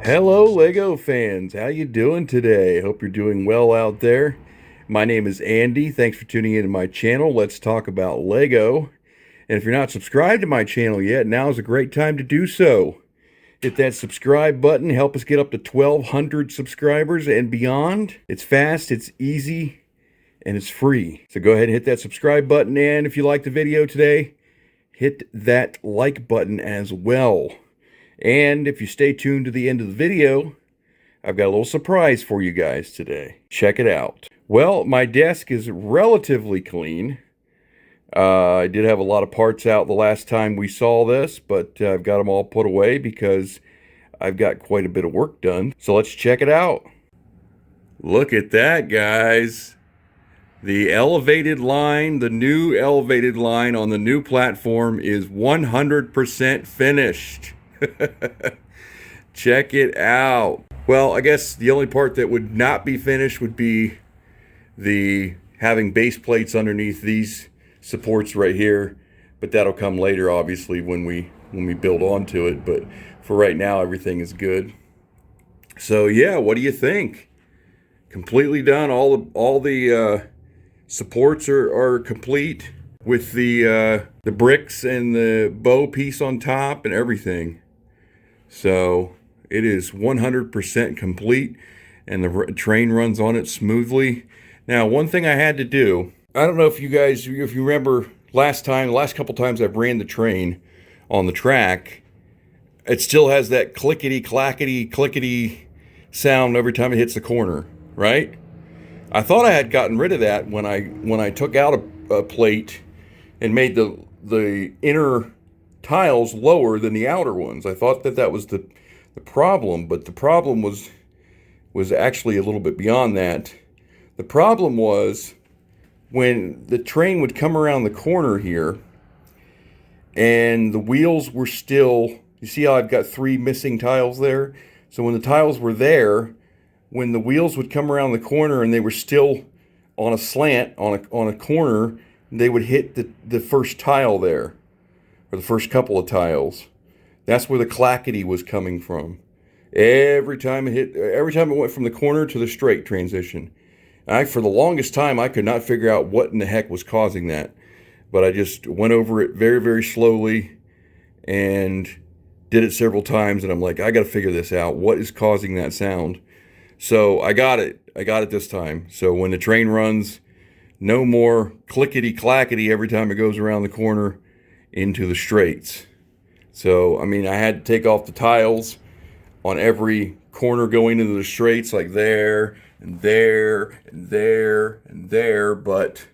Hello Lego fans, how you doing today? Hope you're doing well out there. My name is Andy. Thanks for tuning into my channel. Let's talk about Lego. And if you're not subscribed to my channel yet, now is a great time to do so. Hit that subscribe button, help us get up to 1,200 subscribers and beyond. It's fast, it's easy, and it's free. So go ahead and hit that subscribe button, and if you like the video today, hit that like button as well. And if you stay tuned to the end of the video, I've got a little surprise for you guys today. Check it out. Well, my desk is relatively clean. I did have a lot of parts out the last time we saw this, but I've got them all put away because I've got quite a bit of work done. So let's check it out. Look at that, guys. The elevated line, the new elevated line on the new platform is 100% finished. Check it out. Well, I guess the only part that would not be finished would be the having base plates underneath these supports right here, but that'll come later, obviously, when we build onto it. But for right now, everything is good. So yeah, what do you think? Completely done. All the supports are complete with the bricks and the bow piece on top and everything. So it is 100% complete, and the train runs on it smoothly. Now, one thing I had to do, I don't know if you remember the last couple times I've ran the train on the track, it still has that clickety clackety clickety sound every time it hits the corner, right? I thought I had gotten rid of that when I took out a plate and made the inner tiles lower than the outer ones. I thought that was the problem, but the problem was actually a little bit beyond that. The problem was when the train would come around the corner here and the wheels were still, you see how I've got 3 missing tiles there? So when the tiles were there, when the wheels would come around the corner and they were still on a slant, on a corner, they would hit the first tile there, or the first couple of tiles. That's where the clackety was coming from. Every time it went from the corner to the straight transition. For the longest time, I could not figure out what in the heck was causing that. But I just went over it very, very slowly and did it several times. And I'm like, I got to figure this out. What is causing that sound? So I got it. I got it this time. So when the train runs, no more clickety clackety every time it goes around the corner into the straights. So, I mean, I had to take off the tiles on every corner going into the straights, like there and there and there and there. But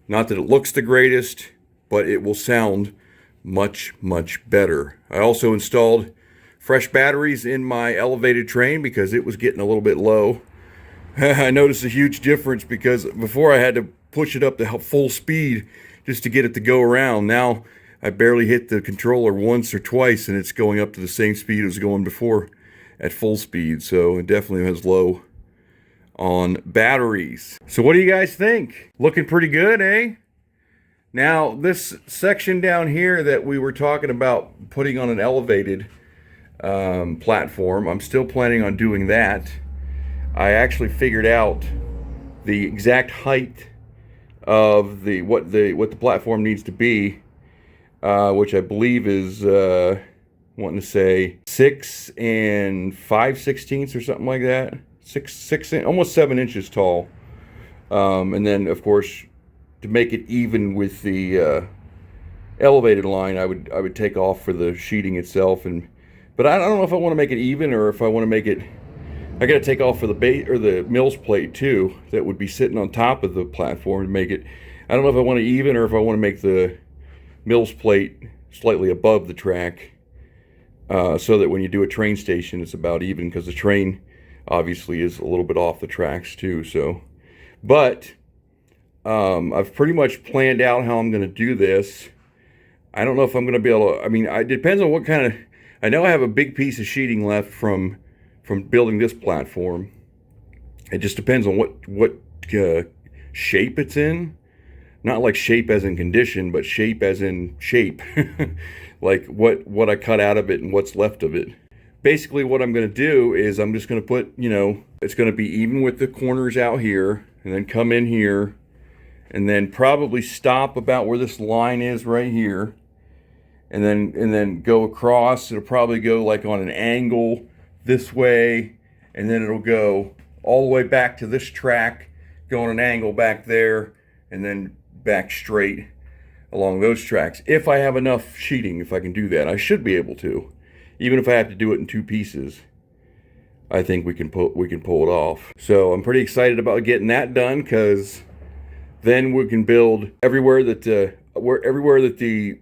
not that it looks the greatest, but it will sound much, much better. I also installed fresh batteries in my elevated train because it was getting a little bit low. I noticed a huge difference because before I had to push it up to full speed just to get it to go around. Now I barely hit the controller once or twice and it's going up to the same speed it was going before at full speed. So it definitely has low on batteries. So what do you guys think? Looking pretty good, eh? Now this section down here that we were talking about putting on an elevated platform, I'm still planning on doing that. I actually figured out the exact height of what the platform needs to be, which I believe is wanting to say 6 5/16 or something like that. Almost 7 inches tall. And then of course, to make it even with the elevated line, I would take off for the sheeting itself. But I don't know if I want to make it even or if I want to make it. I got to take off for the base or the mills plate too. That would be sitting on top of the platform to make it. I don't know if I want to even or if I want to make the mills plate slightly above the track, so that when you do a train station, it's about even, because the train obviously is a little bit off the tracks too. So, but I've pretty much planned out how I'm going to do this. I don't know if I'm going to be able to. I mean, it depends on what kind of. I know I have a big piece of sheeting left from building this platform. It just depends on what shape it's in. Not like shape as in condition, but shape as in shape. Like what I cut out of it and what's left of it. Basically what I'm going to do is I'm just going to put, it's going to be even with the corners out here, and then come in here, and then probably stop about where this line is right here, and then go across. It'll probably go like on an angle this way, and then it'll go all the way back to this track, go on an angle back there, and then back straight along those tracks. If I have enough sheeting, if I can do that, I should be able to. Even if I have to do it in 2 pieces, I think we can pull it off. So I'm pretty excited about getting that done, because then we can build everywhere that the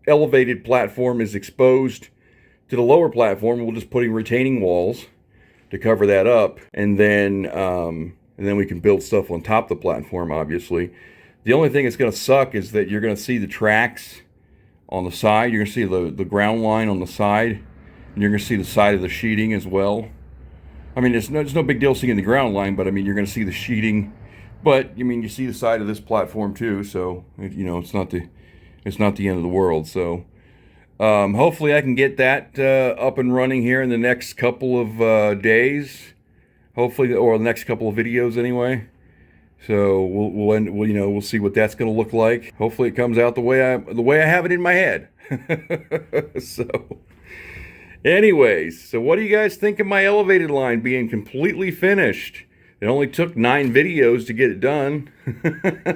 elevated platform is exposed to the lower platform. We'll just put in retaining walls to cover that up, and then we can build stuff on top of the platform. Obviously, the only thing that's going to suck is that you're going to see the tracks on the side. You're going to see the ground line on the side, and you're going to see the side of the sheeting as well. I mean, it's no big deal seeing the ground line, but I mean, you're going to see the sheeting. But I mean, you see the side of this platform too, so it's not the end of the world. So hopefully I can get that up and running here in the next couple of days. Hopefully, or the next couple of videos anyway. So we'll see what that's going to look like. Hopefully it comes out the way I have it in my head. So anyways, so what do you guys think of my elevated line being completely finished? It only took 9 videos to get it done.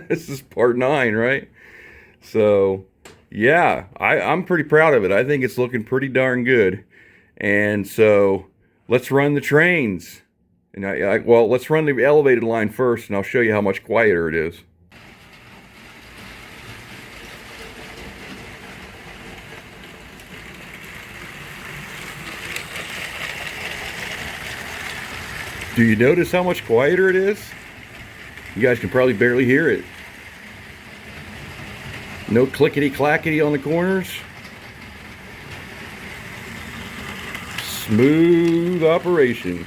This is part 9, right? So yeah, I'm pretty proud of it. I think it's looking pretty darn good. And so let's run the trains. And well, let's run the elevated line first, and I'll show you how much quieter it is. Do you notice how much quieter it is? You guys can probably barely hear it. No clickety-clackety on the corners. Smooth operation.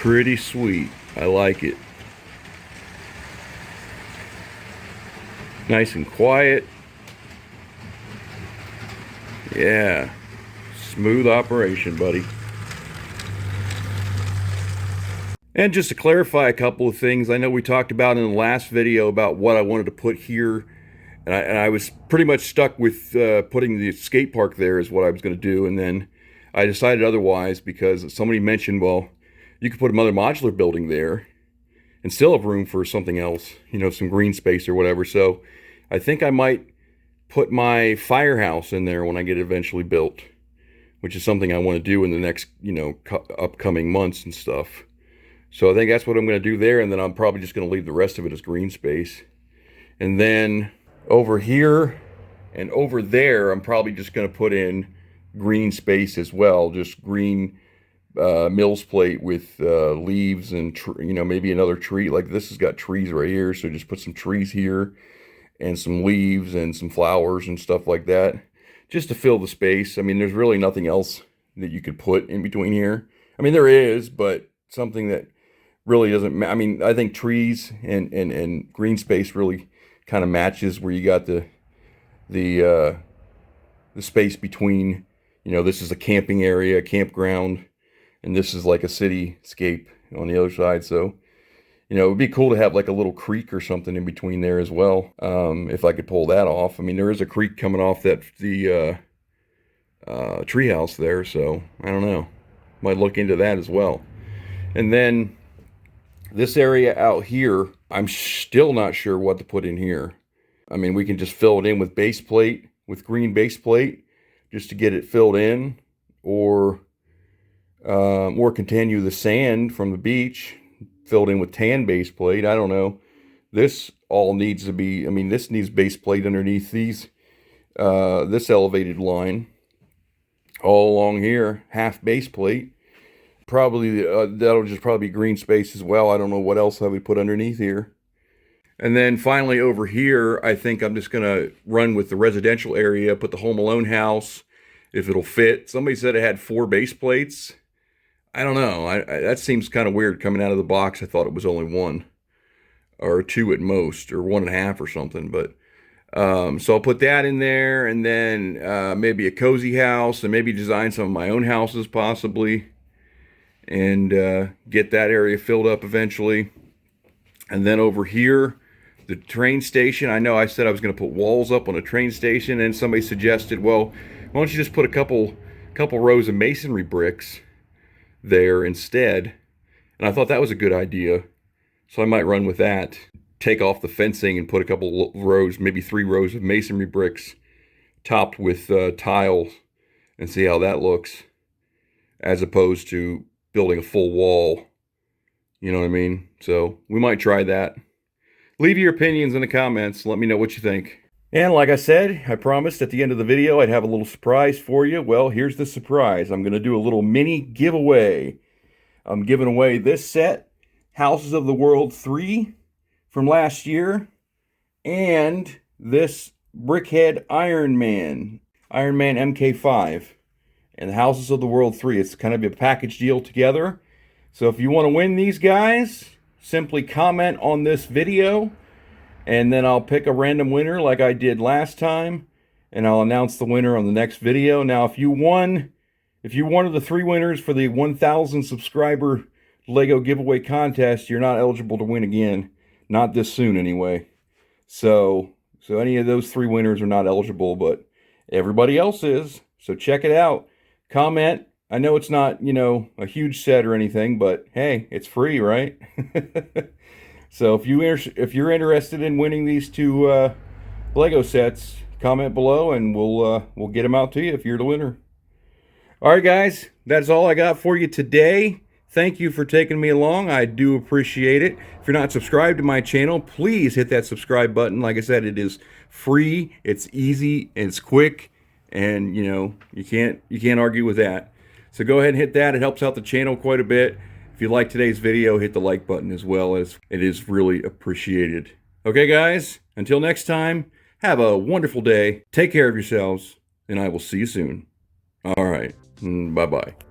Pretty sweet. I like it. Nice and quiet. Yeah. Smooth operation, buddy. And just to clarify a couple of things, I know we talked about in the last video about what I wanted to put here. And I was pretty much stuck with putting the skate park there is what I was going to do. And then I decided otherwise because somebody mentioned, well, you could put another modular building there and still have room for something else, some green space or whatever. So I think I might put my firehouse in there when I get it eventually built, which is something I want to do in the next, upcoming months and stuff. So I think that's what I'm going to do there. And then I'm probably just going to leave the rest of it as green space. And then over here and over there, I'm probably just going to put in green space as well, just green Mills plate with leaves and maybe another tree. Like this has got trees right here, so just put some trees here and some leaves and some flowers and stuff like that, just to fill the space. I mean, there's really nothing else that you could put in between here. I mean, there is, but something that really doesn't. I mean, I think trees and green space really kind of matches where you got the space between. This is a camping area, a campground. And this is like a cityscape on the other side. So, it would be cool to have like a little creek or something in between there as well. If I could pull that off. I mean, there is a creek coming off the treehouse there. So, I don't know. Might look into that as well. And then This area out here, I'm still not sure what to put in here. I mean, we can just fill it in with base plate, with green base plate, just to get it filled in, or continue the sand from the beach, filled in with tan base plate. I don't know. This all needs to be, I mean, this needs base plate underneath these, this elevated line. All along here, half base plate. Probably, that'll just probably be green space as well. I don't know what else I would put underneath here. And then finally over here, I think I'm just going to run with the residential area, put the Home Alone house, if it'll fit. Somebody said it had 4 base plates. I don't know. That seems kind of weird coming out of the box. I thought it was only 1 or 2 at most, or 1.5 or something. But so I'll put that in there, and then maybe a cozy house, and maybe design some of my own houses possibly, and get that area filled up eventually. And then over here, the train station. I know I said I was going to put walls up on a train station, and somebody suggested, well, why don't you just put a couple rows of masonry bricks there instead? And I thought that was a good idea, so I might run with that. Take off the fencing and put a couple rows, maybe 3 rows of masonry bricks topped with tile, and see how that looks, as opposed to building a full wall. You know what I mean? So we might try that. Leave your opinions in the comments. Let me know what you think. And like I said, I promised at the end of the video I'd have a little surprise for you. Well, here's the surprise. I'm going to do a little mini giveaway. I'm giving away this set, Houses of the World 3 from last year, and this Brickhead Iron Man MK5, and the Houses of the World 3. It's kind of a package deal together. So if you want to win these guys, simply comment on this video, and then I'll pick a random winner like I did last time, and I'll announce the winner on the next video. Now, if you're one of the 3 winners for the 1,000 subscriber Lego giveaway contest, you're not eligible to win again. Not this soon, anyway. So any of those 3 winners are not eligible, but everybody else is. So check it out. Comment. I know it's not, you know, a huge set or anything, but hey, it's free, right? So if you're interested in winning these 2 Lego sets, comment below, and we'll get them out to you if you're the winner. All right, guys, that's all I got for you today. Thank you for taking me along. I do appreciate it. If you're not subscribed to my channel, please hit that subscribe button. Like I said, it is free, it's easy, it's quick, and you know, you can't argue with that. So go ahead and hit that. It helps out the channel quite a bit. If you like today's video, hit the like button as well, as it is really appreciated. Okay, guys, until next time, have a wonderful day. Take care of yourselves, and I will see you soon. All right, bye-bye.